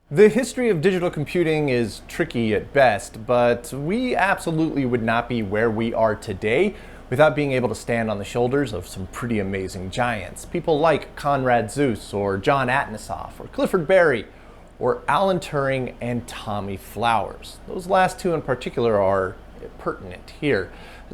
The history of digital computing is tricky at best, but we absolutely would not be where we are today without being able to stand on the shoulders of some pretty amazing giants. People like Conrad Zuse, or John Atnasoff, or Clifford Berry, or Alan Turing and Tommy Flowers. Those last two in particular are pertinent here.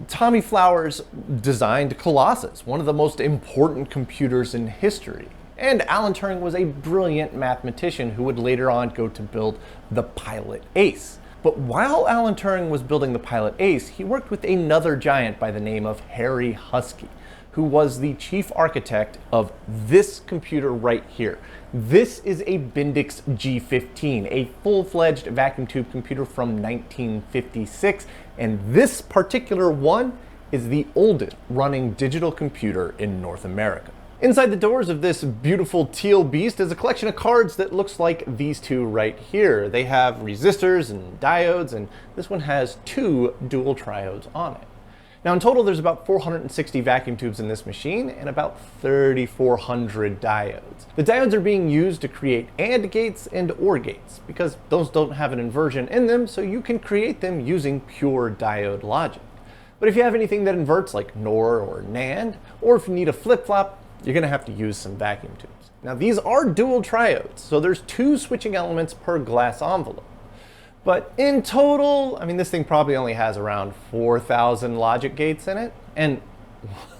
Tommy Flowers designed Colossus, one of the most important computers in history. And Alan Turing was a brilliant mathematician who would later on go to build the Pilot Ace. But while Alan Turing was building the Pilot Ace, he worked with another giant by the name of Harry Huskey, who was the chief architect of this computer right here. This is a Bendix G-15, a full-fledged vacuum tube computer from 1956, and this particular one is the oldest running digital computer in North America. Inside the doors of this beautiful teal beast is a collection of cards that looks like these two right here. They have resistors and diodes, and this one has two dual triodes on it. Now in total there's about 460 vacuum tubes in this machine and about 3,400 diodes. The diodes are being used to create AND gates and OR gates because those don't have an inversion in them, so you can create them using pure diode logic. But if you have anything that inverts like NOR or NAND, or if you need a flip-flop, you're going to have to use some vacuum tubes. Now these are dual triodes, so there's two switching elements per glass envelope. But in total, I mean, this thing probably only has around 4,000 logic gates in it. And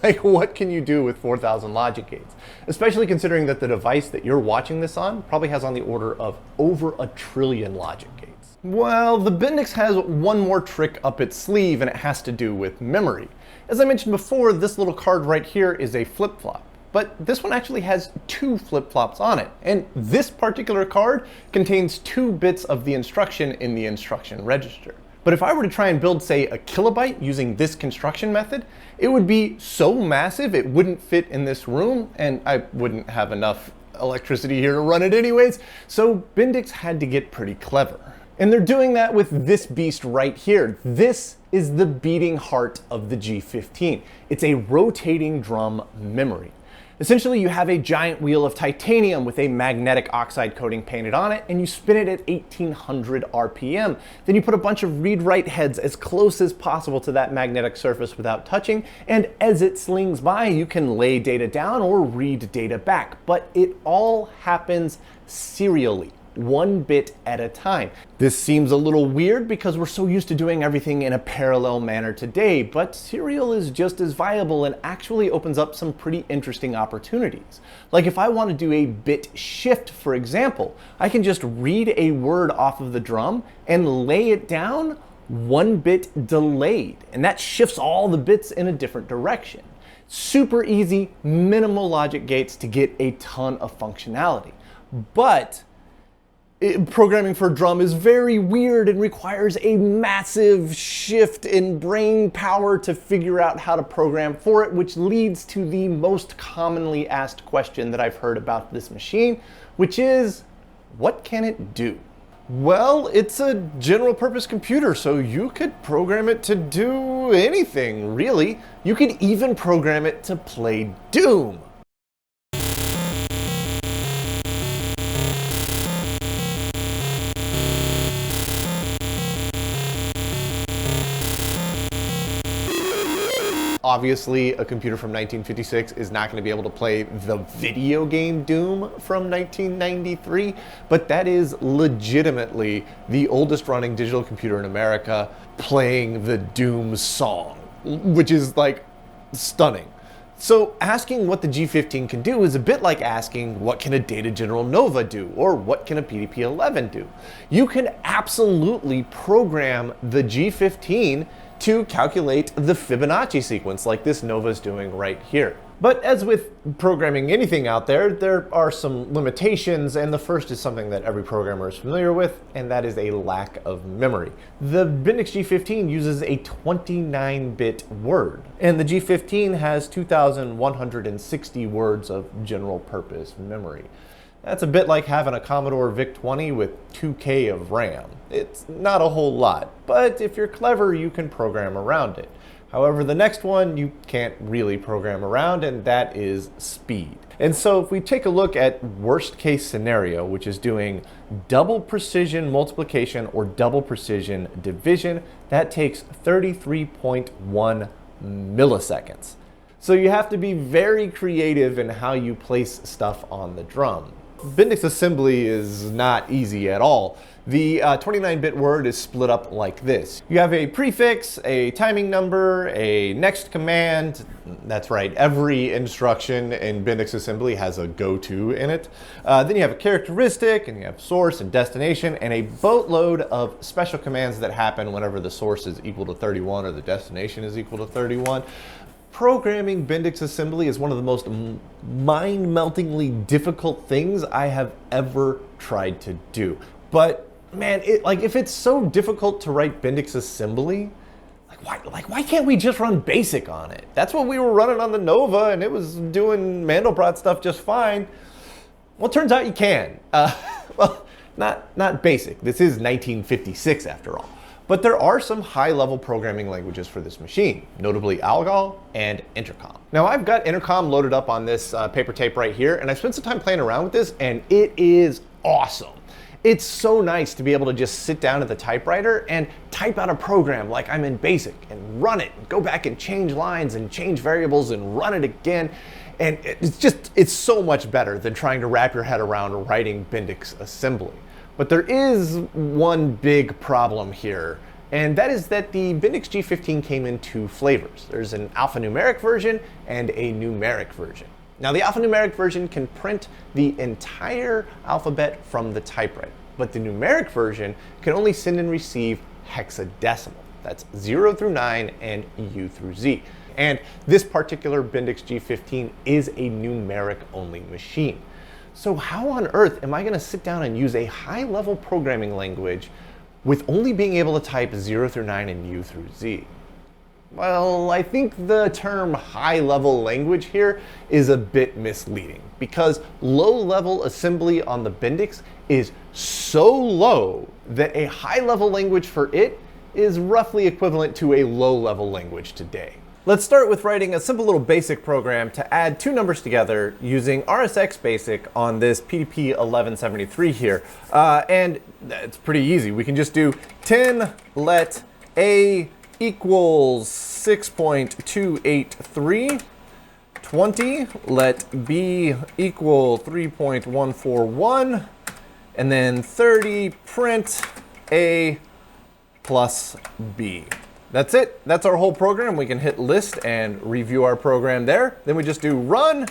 like, what can you do with 4,000 logic gates? Especially considering that the device that you're watching this on probably has on the order of over 1 trillion logic gates. Well, the Bendix has one more trick up its sleeve, and it has to do with memory. As I mentioned before, this little card right here is a flip-flop. But this one actually has two flip-flops on it. And this particular card contains 2 bits of the instruction in the instruction register. But if I were to try and build, say, a kilobyte using this construction method, it would be so massive it wouldn't fit in this room, and I wouldn't have enough electricity here to run it anyways. So Bendix had to get pretty clever. And they're doing that with this beast right here. This is the beating heart of the G-15. It's a rotating drum memory. Essentially, you have a giant wheel of titanium with a magnetic oxide coating painted on it, and you spin it at 1800 RPM. Then you put a bunch of read-write heads as close as possible to that magnetic surface without touching, and as it slings by, you can lay data down or read data back. But it all happens serially, 1 bit at a time. This seems a little weird because we're so used to doing everything in a parallel manner today, but serial is just as viable and actually opens up some pretty interesting opportunities. Like if I want to do a bit shift, for example, I can just read a word off of the drum and lay it down 1 bit delayed, and that shifts all the bits in a different direction. Super easy, minimal logic gates to get a ton of functionality. But programming for a drum is very weird and requires a massive shift in brain power to figure out how to program for it, which leads to the most commonly asked question that I've heard about this machine, which is, what can it do? Well, it's a general purpose computer, so you could program it to do anything, really. You could even program it to play Doom. Obviously, a computer from 1956 is not going to be able to play the video game Doom from 1993, but that is legitimately the oldest running digital computer in America playing the Doom song, which is like stunning. So asking what the G-15 can do is a bit like asking what can a Data General Nova do, or what can a PDP-11 do. You can absolutely program the G-15 to calculate the Fibonacci sequence like this Nova is doing right here. But as with programming anything out there, there are some limitations, and the first is something that every programmer is familiar with, and that is a lack of memory. The Bendix G-15 uses a 29-bit word, and the G-15 has 2,160 words of general purpose memory. That's a bit like having a Commodore VIC-20 with 2K of RAM. It's not a whole lot, but if you're clever, you can program around it. However, the next one you can't really program around, and that is speed. And so if we take a look at worst case scenario, which is doing double precision multiplication or double precision division, that takes 33.1 milliseconds. So you have to be very creative in how you place stuff on the drum. Bendix assembly is not easy at all. The 29-bit word is split up like this. You have a prefix, a timing number, a next command. That's right, every instruction in Bendix assembly has a go-to in it. Then you have a characteristic, and you have source and destination, and a boatload of special commands that happen whenever the source is equal to 31 or the destination is equal to 31. Programming Bendix assembly is one of the most mind-meltingly difficult things I have ever tried to do. But man, if it's so difficult to write Bendix assembly, why can't we just run BASIC on it? That's what we were running on the Nova, and it was doing Mandelbrot stuff just fine. Well, it turns out you can. Well, not BASIC. This is 1956 after all. But there are some high-level programming languages for this machine, notably Algol and Intercom. Now, I've got Intercom loaded up on this paper tape right here, and I spent some time playing around with this, and it is awesome. It's so nice to be able to just sit down at the typewriter and type out a program like I'm in BASIC and run it, and go back and change lines and change variables and run it again. And it's so much better than trying to wrap your head around writing Bendix assembly. But there is one big problem here, and that is that the Bendix G-15 came in two flavors. There's an alphanumeric version and a numeric version. Now, the alphanumeric version can print the entire alphabet from the typewriter, but the numeric version can only send and receive hexadecimal. That's 0 through 9 and U through Z. And this particular Bendix G-15 is a numeric-only machine. So how on earth am I going to sit down and use a high-level programming language with only being able to type 0 through 9 and U through Z? Well, I think the term high-level language here is a bit misleading, because low-level assembly on the Bendix is so low that a high-level language for it is roughly equivalent to a low-level language today. Let's start with writing a simple little BASIC program to add two numbers together using RSX BASIC on this PDP 1173 here. And it's pretty easy. We can just do 10 let A equals 6.283, 20 let B equal 3.141, and then 30 print A plus B. That's it. That's our whole program. We can hit list and review our program there. Then we just do run,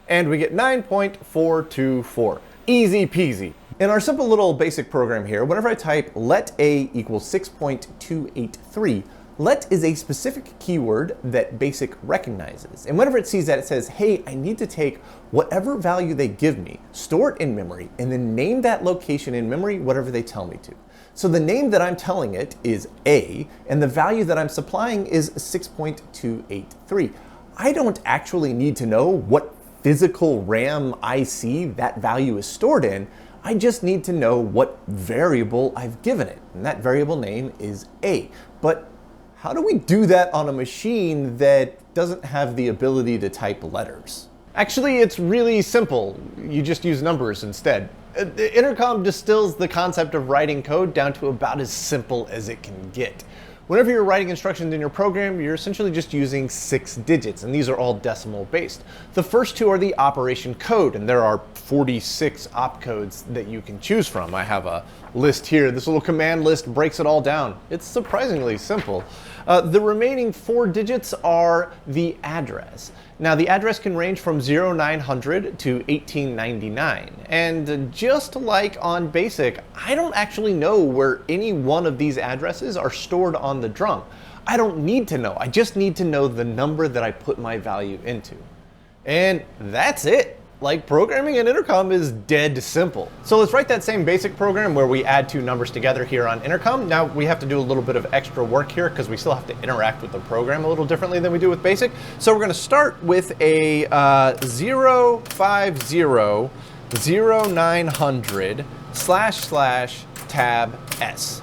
and we get 9.424. Easy peasy. In our simple little BASIC program here, whenever I type let A equals 6.283, let is a specific keyword that BASIC recognizes. And whenever it sees that, it says, hey, I need to take whatever value they give me, store it in memory, and then name that location in memory whatever they tell me to. So the name that I'm telling it is A, and the value that I'm supplying is 6.283. I don't actually need to know what physical RAM IC that value is stored in. I just need to know what variable I've given it, and that variable name is A. But how do we do that on a machine that doesn't have the ability to type letters? Actually, it's really simple. You just use numbers instead. Intercom distills the concept of writing code down to about as simple as it can get. Whenever you're writing instructions in your program, you're essentially just using 6 digits, and these are all decimal based. The first two are the operation code, and there are 46 opcodes that you can choose from. I have a list here. This little command list breaks it all down. It's surprisingly simple. The remaining 4 digits are the address. Now, the address can range from 0900 to 1899. And just like on BASIC, I don't actually know where any one of these addresses are stored on the drum. I don't need to know. I just need to know the number that I put my value into. And that's it. Like, programming an Intercom is dead simple. So let's write that same BASIC program where we add 2 numbers together here on Intercom. Now we have to do a little bit of extra work here because we still have to interact with the program a little differently than we do with BASIC. So we're gonna start with a 0500900 // tab S.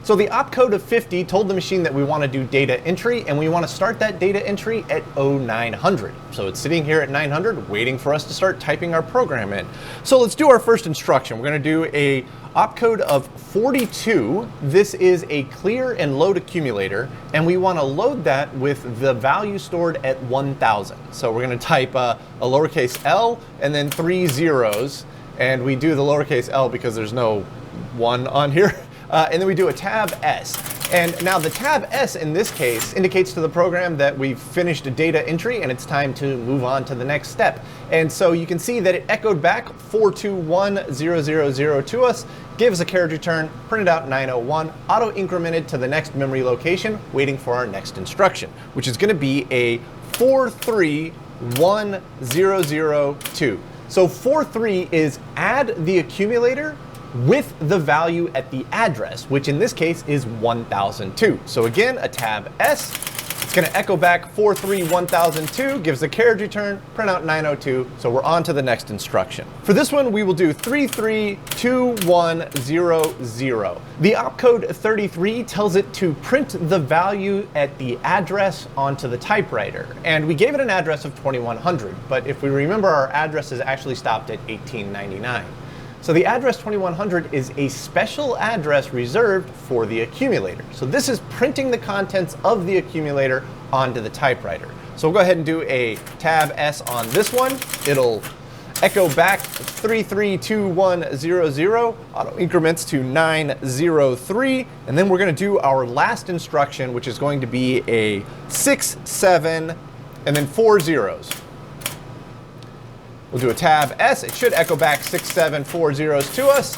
So the opcode of 50 told the machine that we want to do data entry, and we want to start that data entry at 0900. So it's sitting here at 900 waiting for us to start typing our program in. So let's do our first instruction. We're going to do a opcode of 42. This is a clear and load accumulator, and we want to load that with the value stored at 1000. So we're going to type a lowercase l and then 3 zeros, and we do the lowercase l because there's no 1 on here. And then we do a tab S. And now the tab S in this case indicates to the program that we've finished a data entry and it's time to move on to the next step. And so you can see that it echoed back 421000 to us, gives a carriage return, printed out 901, auto incremented to the next memory location, waiting for our next instruction, which is going to be a 4311002. So 43 is add the accumulator with the value at the address, which in this case is 1002. So again, a tab S, it's going to echo back 4311002, gives a carriage return, print out 902, so we're on to the next instruction. For this one, we will do 332100. The opcode 33 tells it to print the value at the address onto the typewriter, and we gave it an address of 2100, but if we remember, our address is actually stopped at 1899. So the address 2100 is a special address reserved for the accumulator. So this is printing the contents of the accumulator onto the typewriter. So we'll go ahead and do a tab S on this one. It'll echo back 332100, auto increments to 903, and then we're going to do our last instruction, which is going to be a 6, 7, and then 4 zeros. We'll do a tab S. It should echo back 6, 7, 4 zeros to us.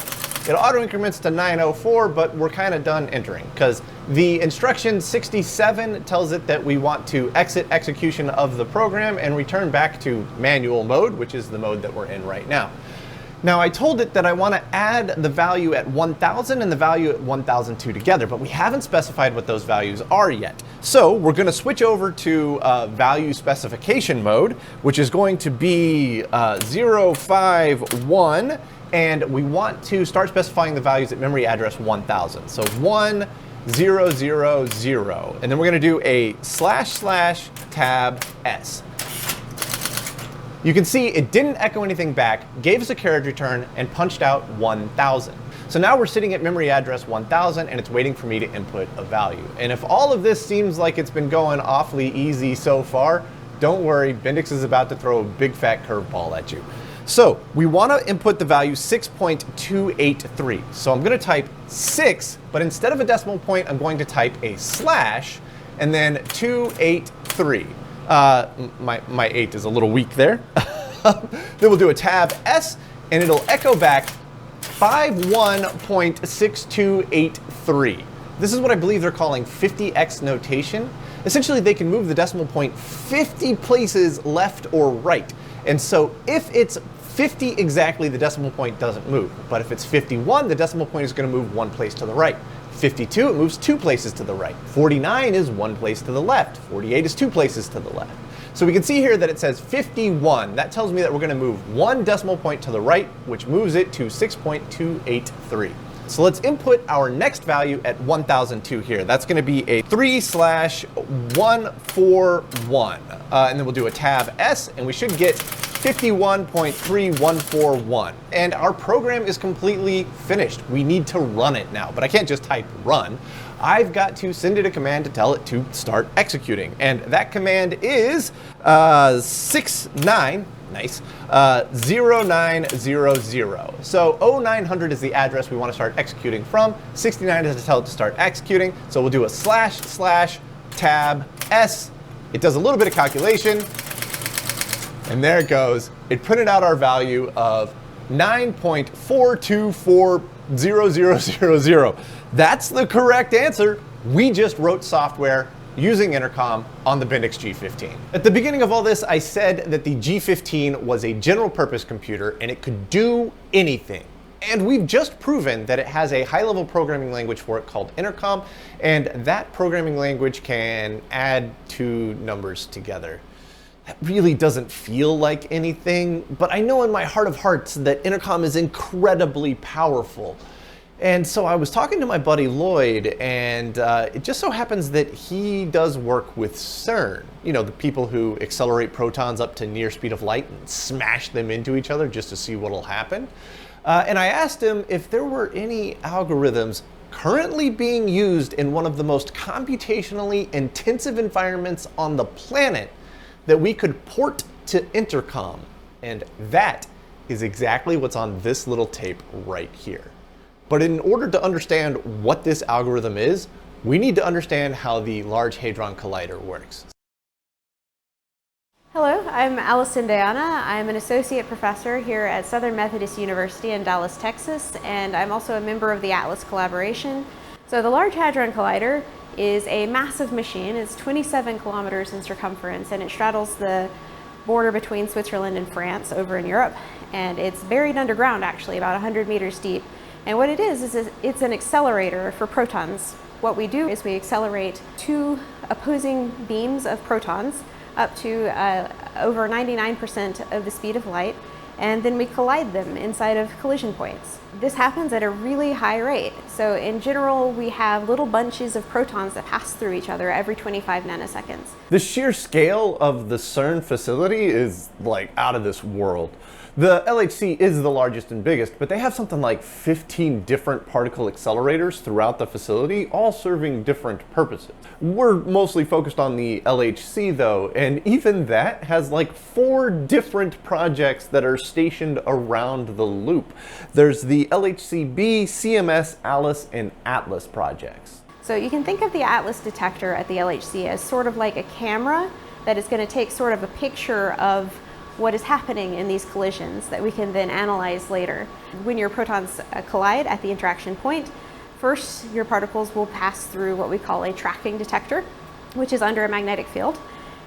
It auto increments to 904, but we're kind of done entering because the instruction 67 tells it that we want to exit execution of the program and return back to manual mode, which is the mode that we're in right now. Now I told it that I want to add the value at 1000 and the value at 1002 together, but we haven't specified what those values are yet. So we're going to switch over to value specification mode, which is going to be 051, and we want to start specifying the values at memory address 1000. So 1000, and then we're going to do a / tab S. You can see it didn't echo anything back, gave us a carriage return, and punched out 1000. So now we're sitting at memory address 1000 and it's waiting for me to input a value. And if all of this seems like it's been going awfully easy so far, don't worry, Bendix is about to throw a big fat curveball at you. So we want to input the value 6.283. So I'm going to type 6, but instead of a decimal point, I'm going to type a slash and then 283. My 8 is a little weak there. Then we'll do a tab S and it'll echo back 51.6283. This is what I believe they're calling 50x notation. Essentially, they can move the decimal point 50 places left or right. And so if it's 50 exactly, the decimal point doesn't move. But if it's 51, the decimal point is going to move 1 place to the right. 52, it moves 2 places to the right. 49 is 1 place to the left. 48 is 2 places to the left. So we can see here that it says 51. That tells me that we're going to move 1 decimal point to the right, which moves it to 6.283. So let's input our next value at 1002 here. That's going to be a 3/141. And then we'll do a tab S, and we should get 51.3141. And our program is completely finished. We need to run it now, but I can't just type run. I've got to send it a command to tell it to start executing. And that command is 69. Nice. 0900. So 0900 is the address we want to start executing from. 69 is to tell it to start executing. So we'll do a / tab S. It does a little bit of calculation. And there it goes. It printed out our value of 9.4240000. That's the correct answer. We just wrote software using Intercom on the Bendix G-15. At the beginning of all this, I said that the G-15 was a general purpose computer and it could do anything. And we've just proven that it has a high-level programming language for it called Intercom, and that programming language can add 2 numbers together. That really doesn't feel like anything, but I know in my heart of hearts that Intercom is incredibly powerful. And so I was talking to my buddy Lloyd, and it just so happens that he does work with CERN. You know, the people who accelerate protons up to near speed of light and smash them into each other just to see what'll happen. And I asked him if there were any algorithms currently being used in one of the most computationally intensive environments on the planet that we could port to Intercom. And that is exactly what's on this little tape right here. But in order to understand what this algorithm is, we need to understand how the Large Hadron Collider works. Hello, I'm Allison Diana. I'm an associate professor here at Southern Methodist University in Dallas, Texas, and I'm also a member of the ATLAS collaboration. So the Large Hadron Collider is a massive machine. It's 27 kilometers in circumference, and it straddles the border between Switzerland and France over in Europe, and it's buried underground actually, about 100 meters deep. And what it is it's an accelerator for protons. What we do is we accelerate two opposing beams of protons up to over 99% of the speed of light, and then we collide them inside of collision points. This happens at a really high rate. So in general, we have little bunches of protons that pass through each other every 25 nanoseconds. The sheer scale of the CERN facility is like out of this world. The LHC is the largest and biggest, but they have something like 15 different particle accelerators throughout the facility, all serving different purposes. We're mostly focused on the LHC though, and even that has like 4 different projects that are stationed around the loop. There's the LHC-B, CMS, ALICE, and ATLAS projects. So you can think of the ATLAS detector at the LHC as sort of like a camera that is going to take sort of a picture of what is happening in these collisions that we can then analyze later. When your protons collide at the interaction point, first your particles will pass through what we call a tracking detector, which is under a magnetic field.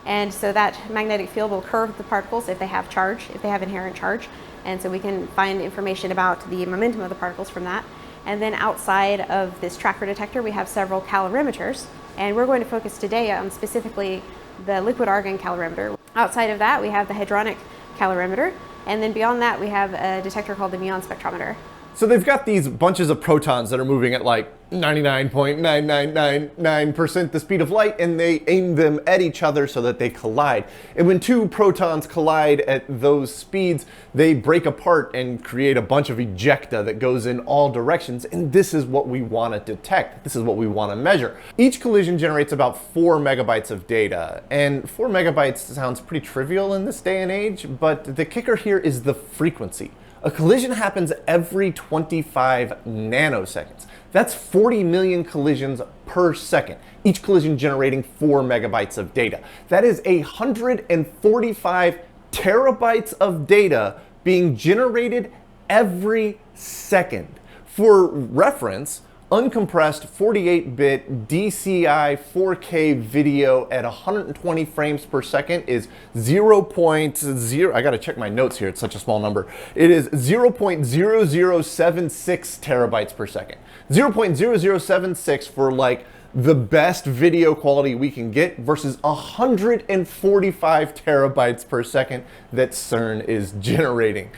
And so that magnetic field will curve the particles if they have charge, if they have inherent charge. And so we can find information about the momentum of the particles from that. And then outside of this tracker detector, we have several calorimeters. And we're going to focus today on specifically the liquid argon calorimeter. Outside of that, we have the hadronic calorimeter, and then beyond that, we have a detector called the muon spectrometer. So they've got these bunches of protons that are moving at like 99.9999% the speed of light, and they aim them at each other so that they collide. And when 2 protons collide at those speeds, they break apart and create a bunch of ejecta that goes in all directions, and this is what we want to detect. This is what we want to measure. Each collision generates about 4 megabytes of data, and 4 megabytes sounds pretty trivial in this day and age, but the kicker here is the frequency. A collision happens every 25 nanoseconds. That's 40 million collisions per second, each collision generating 4 megabytes of data. That is 145 terabytes of data being generated every second. For reference, uncompressed 48-bit DCI 4K video at 120 frames per second is 0.0, I gotta check my notes here, it's such a small number. It is 0.0076 terabytes per second. 0.0076 for like the best video quality we can get versus 145 terabytes per second that CERN is generating.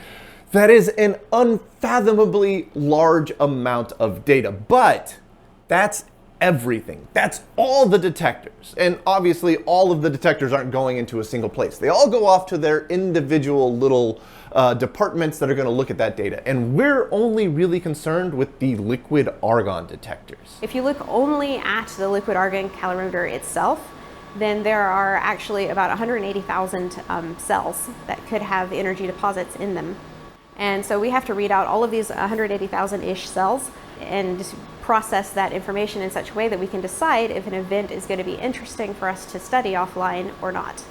That is an unfathomably large amount of data, but that's everything. That's all the detectors. And obviously all of the detectors aren't going into a single place. They all go off to their individual little departments that are going to look at that data. And we're only really concerned with the liquid argon detectors. If you look only at the liquid argon calorimeter itself, then there are actually about 180,000 cells that could have energy deposits in them. And so we have to read out all of these 180,000-ish cells and process that information in such a way that we can decide if an event is going to be interesting for us to study offline or not.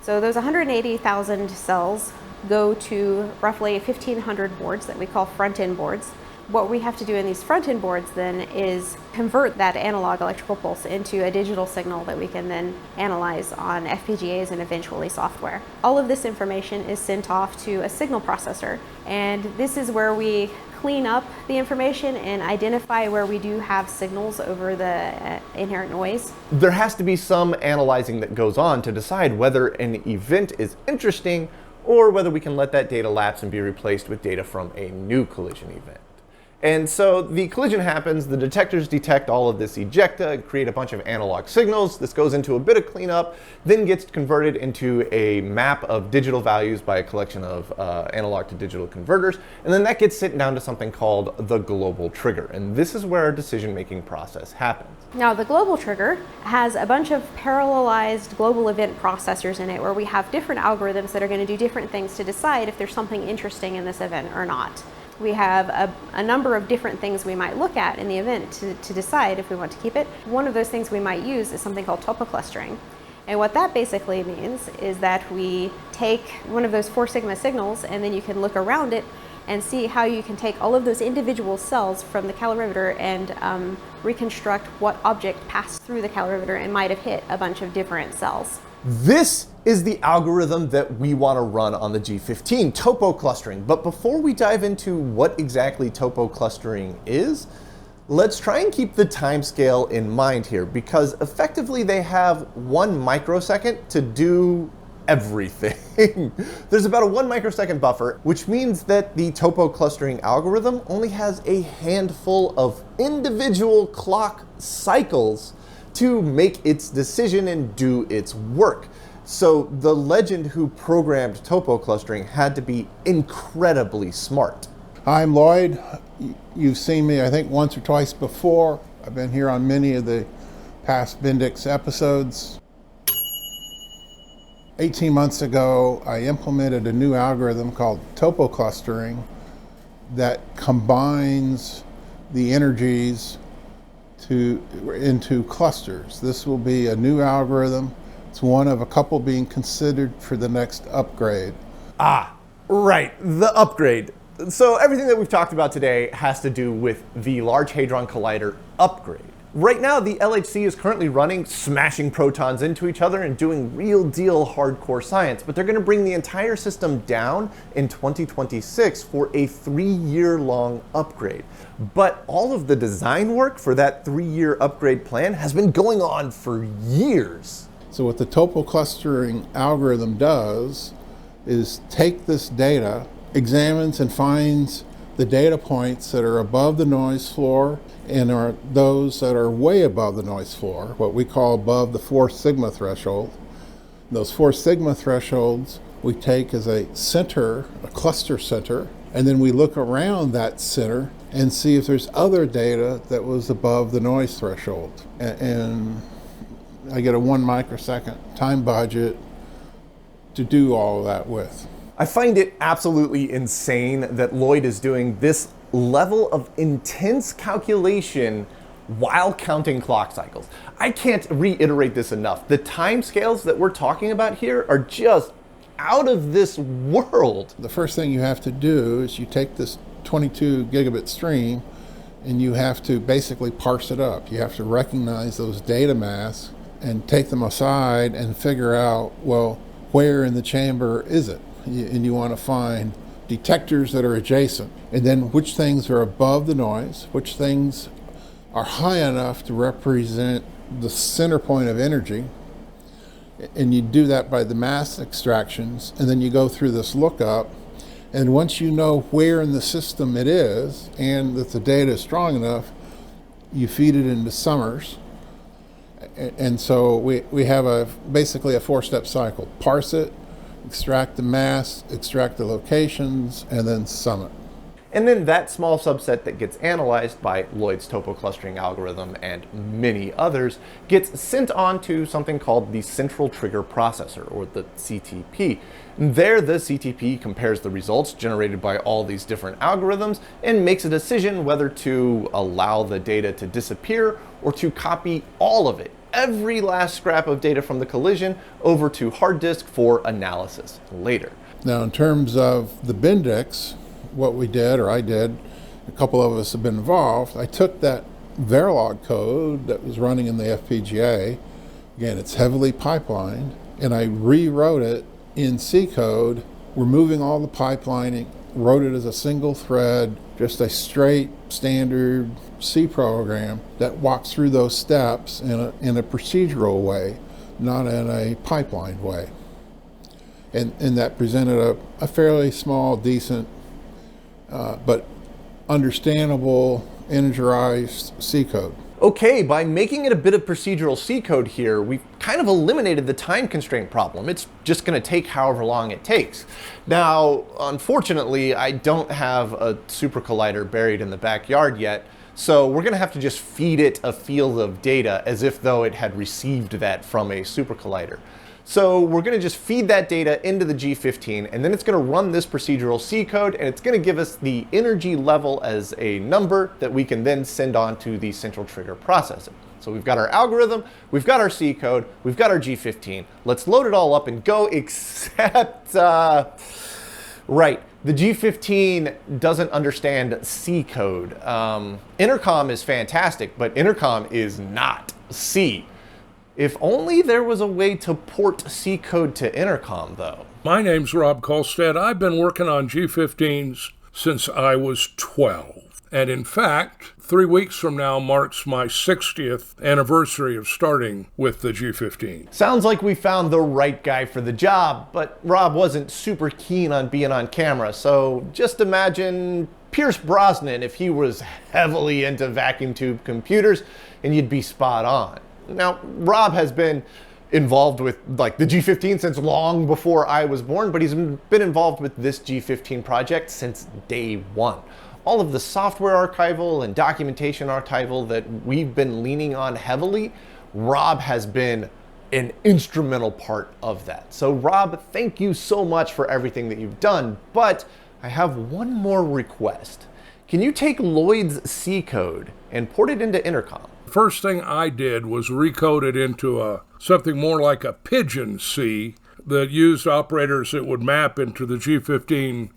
So those 180,000 cells go to roughly 1,500 boards that we call front-end boards. What we have to do in these front-end boards then is convert that analog electrical pulse into a digital signal that we can then analyze on FPGAs and eventually software. All of this information is sent off to a signal processor, and this is where we clean up the information and identify where we do have signals over the inherent noise. There has to be some analyzing that goes on to decide whether an event is interesting or whether we can let that data lapse and be replaced with data from a new collision event. And so the collision happens, the detectors detect all of this ejecta, create a bunch of analog signals. This goes into a bit of cleanup, then gets converted into a map of digital values by a collection of analog to digital converters. And then that gets sent down to something called the global trigger. And this is where our decision-making process happens. Now, the global trigger has a bunch of parallelized global event processors in it where we have different algorithms that are going to do different things to decide if there's something interesting in this event or not. We have a number of different things we might look at in the event to decide if we want to keep it. One of those things we might use is something called Topoclustering. And what that basically means is that we take one of those 4 sigma signals, and then you can look around it and see how you can take all of those individual cells from the calorimeter and reconstruct what object passed through the calorimeter and might have hit a bunch of different cells. This is the algorithm that we want to run on the G-15, topoclustering. But before we dive into what exactly topoclustering is, let's try and keep the time scale in mind here, because effectively they have 1 microsecond to do everything. There's about a 1 microsecond buffer, which means that the topoclustering algorithm only has a handful of individual clock cycles to make its decision and do its work. So the legend who programmed topoclustering had to be incredibly smart. I'm Lloyd. You've seen me, I think, once or twice before. I've been here on many of the past Bendix episodes. 18 months ago, I implemented a new algorithm called topoclustering that combines the energies into clusters. This will be a new algorithm. It's one of a couple being considered for the next upgrade. Ah, right, the upgrade. So everything that we've talked about today has to do with the Large Hadron Collider upgrade. Right now, the LHC is currently running, smashing protons into each other and doing real deal hardcore science, but they're going to bring the entire system down in 2026 for a 3-year-long upgrade. But all of the design work for that 3-year upgrade plan has been going on for years. So what the topoclustering algorithm does is take this data, examines and finds the data points that are above the noise floor and are those that are way above the noise floor, what we call above the 4 sigma threshold. Those 4 sigma thresholds we take as a center, a cluster center, and then we look around that center and see if there's other data that was above the noise threshold. And I get a 1 microsecond time budget to do all of that with. I find it absolutely insane that Lloyd is doing this level of intense calculation while counting clock cycles. I can't reiterate this enough. The time scales that we're talking about here are just out of this world. The first thing you have to do is you take this 22 gigabit stream and you have to basically parse it up. You have to recognize those data masks and take them aside and figure out, well, where in the chamber is it? And you want to find detectors that are adjacent, and then which things are above the noise, which things are high enough to represent the center point of energy. And you do that by the mass extractions, and then you go through this lookup, and once you know where in the system it is and that the data is strong enough, you feed it into summers. And so we have basically a 4-step cycle: parse it, extract the mass, extract the locations, and then sum it. And then that small subset that gets analyzed by Lloyd's topoclustering algorithm and many others gets sent on to something called the Central Trigger Processor, or the CTP. And there, the CTP compares the results generated by all these different algorithms and makes a decision whether to allow the data to disappear or to copy all of it, every last scrap of data from the collision, over to hard disk for analysis later. Now, in terms of the Bendix, what we did, or I did, a couple of us have been involved, I took that Verilog code that was running in the FPGA, again, it's heavily pipelined, and I rewrote it in C code, removing all the pipelining, wrote it as a single thread, just a straight standard C program that walks through those steps in a procedural way, not in a pipelined way. And that presented a fairly small, decent, but understandable integerized C code. Okay, by making it a bit of procedural C code here, we've kind of eliminated the time constraint problem. It's just going to take however long it takes. Now, unfortunately, I don't have a super collider buried in the backyard yet, so we're going to have to just feed it a field of data as if though it had received that from a super collider. So we're going to just feed that data into the G-15, and then it's going to run this procedural C code, and it's going to give us the energy level as a number that we can then send on to the central trigger processor. So we've got our algorithm, we've got our C code, we've got our G-15. Let's load it all up and go, except, right, the G-15 doesn't understand C code. Intercom is fantastic, but Intercom is not C. If only there was a way to port C code to Intercom, though. My name's Rob Kolstad. I've been working on G-15s since I was 12. And in fact, 3 weeks from now marks my 60th anniversary of starting with the G-15. Sounds like we found the right guy for the job, but Rob wasn't super keen on being on camera, so just imagine Pierce Brosnan if he was heavily into vacuum tube computers, and you'd be spot on. Now, Rob has been involved with like the G-15 since long before I was born, but he's been involved with this G-15 project since day one. All of the software archival and documentation archival that we've been leaning on heavily, Rob has been an instrumental part of that. So Rob, thank you so much for everything that you've done, but I have one more request. Can you take Lloyd's C code and port it into Intercom? First thing I did was recode it into something more like a pigeon C that used operators that would map into the G-15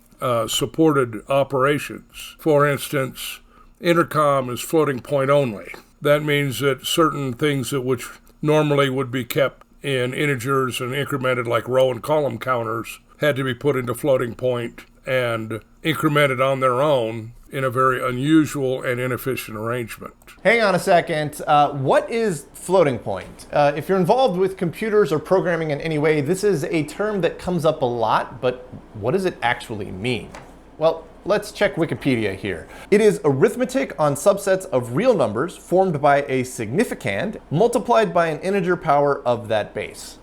supported operations. For instance, Intercom is floating point only. That means that certain things that which normally would be kept in integers and incremented like row and column counters had to be put into floating point and incremented on their own in a very unusual and inefficient arrangement. Hang on a second. What is floating point? If you're involved with computers or programming in any way, this is a term that comes up a lot, but what does it actually mean? Well, let's check Wikipedia here. It is arithmetic on subsets of real numbers formed by a significand multiplied by an integer power of that base.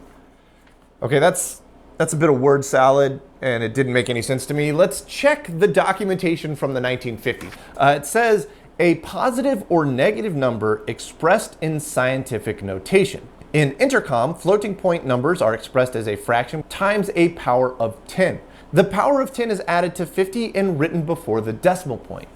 Okay, that's a bit of word salad, and it didn't make any sense to me. Let's check the documentation from the 1950s. It says, a positive or negative number expressed in scientific notation. In Intercom, floating point numbers are expressed as a fraction times a power of 10. The power of 10 is added to 50 and written before the decimal point.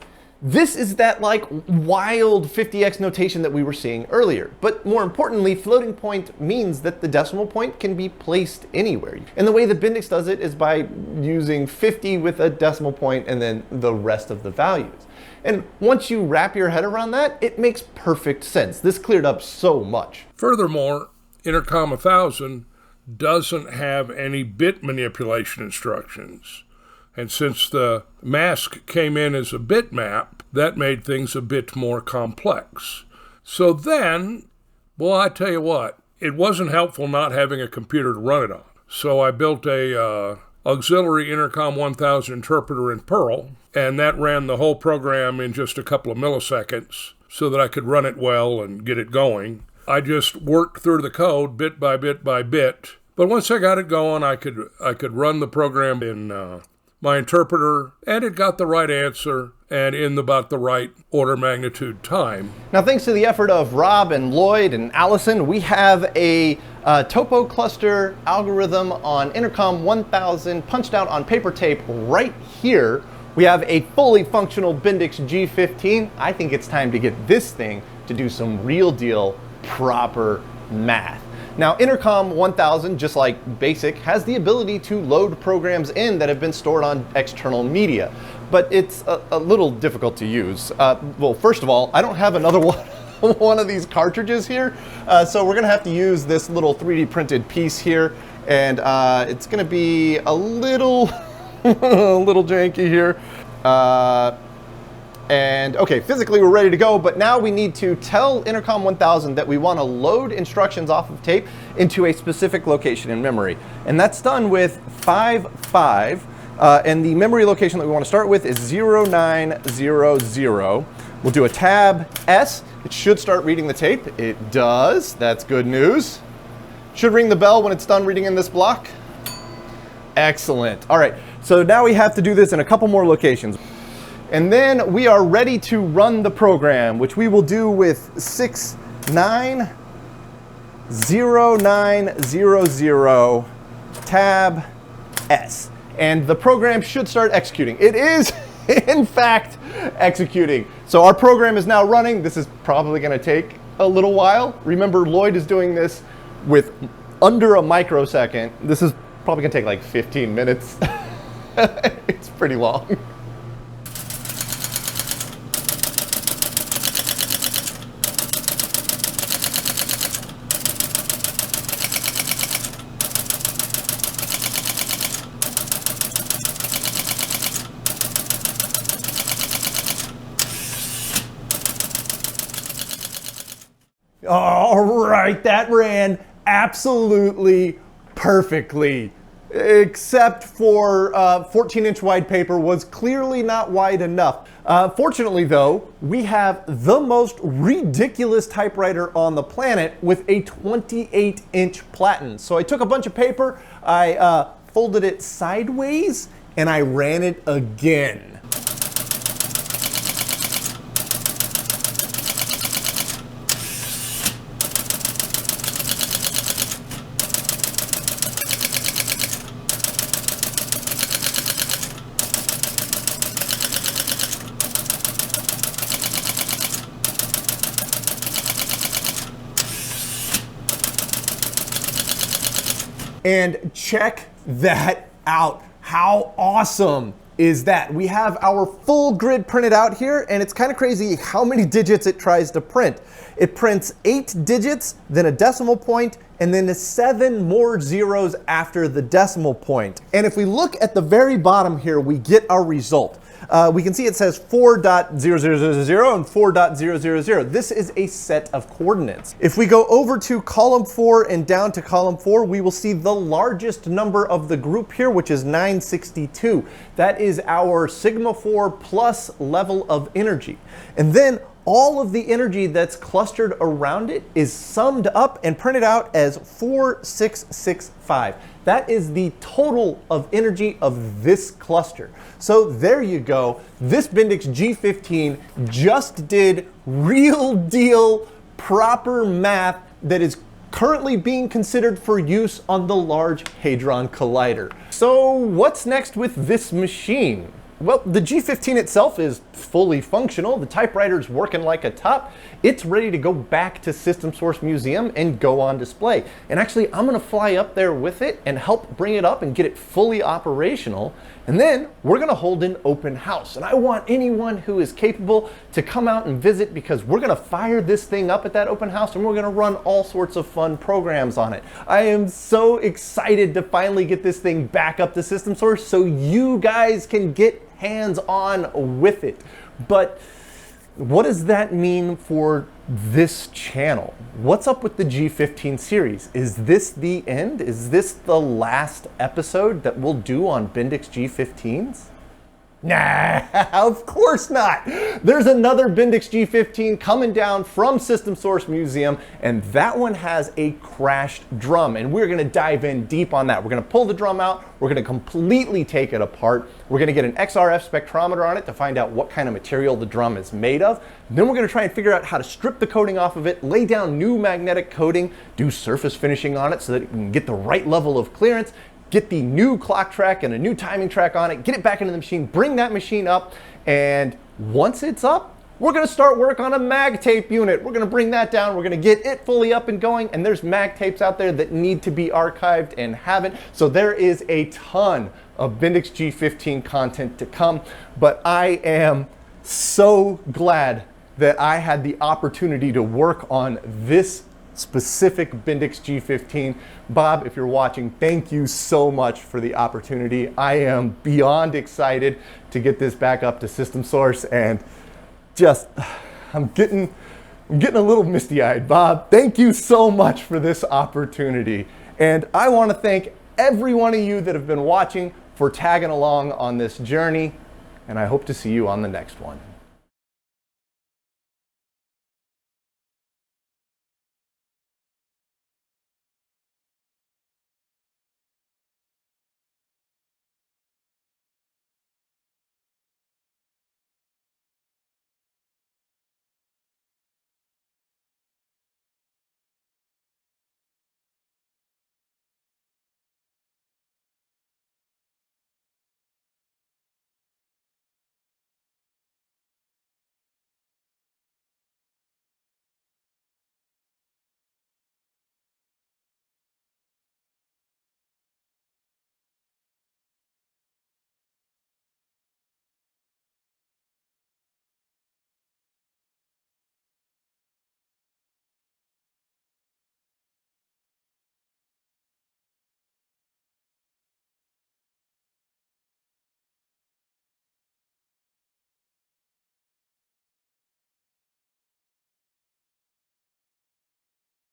This is that like wild 50x notation that we were seeing earlier. But more importantly, floating point means that the decimal point can be placed anywhere. And the way that Bendix does it is by using 50 with a decimal point and then the rest of the values. And once you wrap your head around that, it makes perfect sense. This cleared up so much. Furthermore, Intercom 1000 doesn't have any bit manipulation instructions. And since the mask came in as a bitmap, that made things a bit more complex. So then, well, I tell you what, it wasn't helpful not having a computer to run it on. So I built a auxiliary Intercom 1000 interpreter in Perl, and that ran the whole program in just a couple of milliseconds so that I could run it well and get it going. I just worked through the code bit by bit by bit. But once I got it going, I could run the program in my interpreter, and it got the right answer and in about the right order magnitude time. Now, thanks to the effort of Rob and Lloyd and Allison, we have a Topocluster algorithm on Intercom 1000 punched out on paper tape right here. We have a fully functional Bendix G-15. I think it's time to get this thing to do some real deal proper math. Now, Intercom 1000, just like BASIC, has the ability to load programs in that have been stored on external media, but it's a little difficult to use. Well, first of all, I don't have another one of these cartridges here, so we're gonna have to use this little 3D printed piece here, and it's gonna be a little, a little janky here. And okay, physically we're ready to go, but now we need to tell Intercom 1000 that we want to load instructions off of tape into a specific location in memory. And that's done with 55 And the memory location that we want to start with is 0900. We'll do a tab S. It should start reading the tape. It does. That's good news. Should ring the bell when it's done reading in this block. Excellent. All right, so now we have to do this in a couple more locations. And then we are ready to run the program, which we will do with 690900 tab S. And the program should start executing. It is, in fact, executing. So our program is now running. This is probably going to take a little while. Remember, Lloyd is doing this with under a microsecond. This is probably going to take like 15 minutes. It's pretty long. All right, that ran absolutely perfectly, except for 14-inch wide paper was clearly not wide enough. Fortunately though, we have the most ridiculous typewriter on the planet with a 28-inch platen. So I took a bunch of paper, I folded it sideways, and I ran it again. And check that out. How awesome is that? We have our full grid printed out here, and it's kind of crazy how many digits it tries to print. It prints 8 digits, then a decimal point, and then 7 more zeros after the decimal point. And if we look at the very bottom here, we get our result. We can see it says 4.0000 and 4.000. This is a set of coordinates. If we go over to column 4 and down to column 4, we will see the largest number of the group here, which is 962. That is our sigma 4 plus level of energy. And then all of the energy that's clustered around it is summed up and printed out as 4665. That is the total of energy of this cluster. So there you go. This Bendix G-15 just did real deal proper math that is currently being considered for use on the Large Hadron Collider. So what's next with this machine? Well, the G-15 itself is fully functional. The typewriter's working like a top. It's ready to go back to System Source Museum and go on display. And actually, I'm gonna fly up there with it and help bring it up and get it fully operational. And then we're gonna hold an open house. And I want anyone who is capable to come out and visit, because we're gonna fire this thing up at that open house and we're gonna run all sorts of fun programs on it. I am so excited to finally get this thing back up to System Source so you guys can get hands-on with it. But what does that mean for this channel? What's up with the G-15 series? Is this the end? Is this the last episode that we'll do on Bendix G-15s? Nah, of course not. There's another Bendix G-15 coming down from System Source Museum, and that one has a crashed drum, and we're gonna dive in deep on that. We're gonna pull the drum out, we're gonna completely take it apart, we're gonna get an XRF spectrometer on it to find out what kind of material the drum is made of. Then we're gonna try and figure out how to strip the coating off of it, lay down new magnetic coating, do surface finishing on it so that it can get the right level of clearance, get the new clock track and a new timing track on it, get it back into the machine, bring that machine up, and once it's up, we're gonna start work on a mag tape unit. We're gonna bring that down, we're gonna get it fully up and going, and there's mag tapes out there that need to be archived and haven't, so there is a ton of Bendix G-15 content to come, but I am so glad that I had the opportunity to work on this specific Bendix G-15. Bob, if you're watching, thank you so much for the opportunity. I am beyond excited to get this back up to System Source, and just, I'm getting a little misty-eyed. Bob, thank you so much for this opportunity. And I want to thank every one of you that have been watching for tagging along on this journey, and I hope to see you on the next one.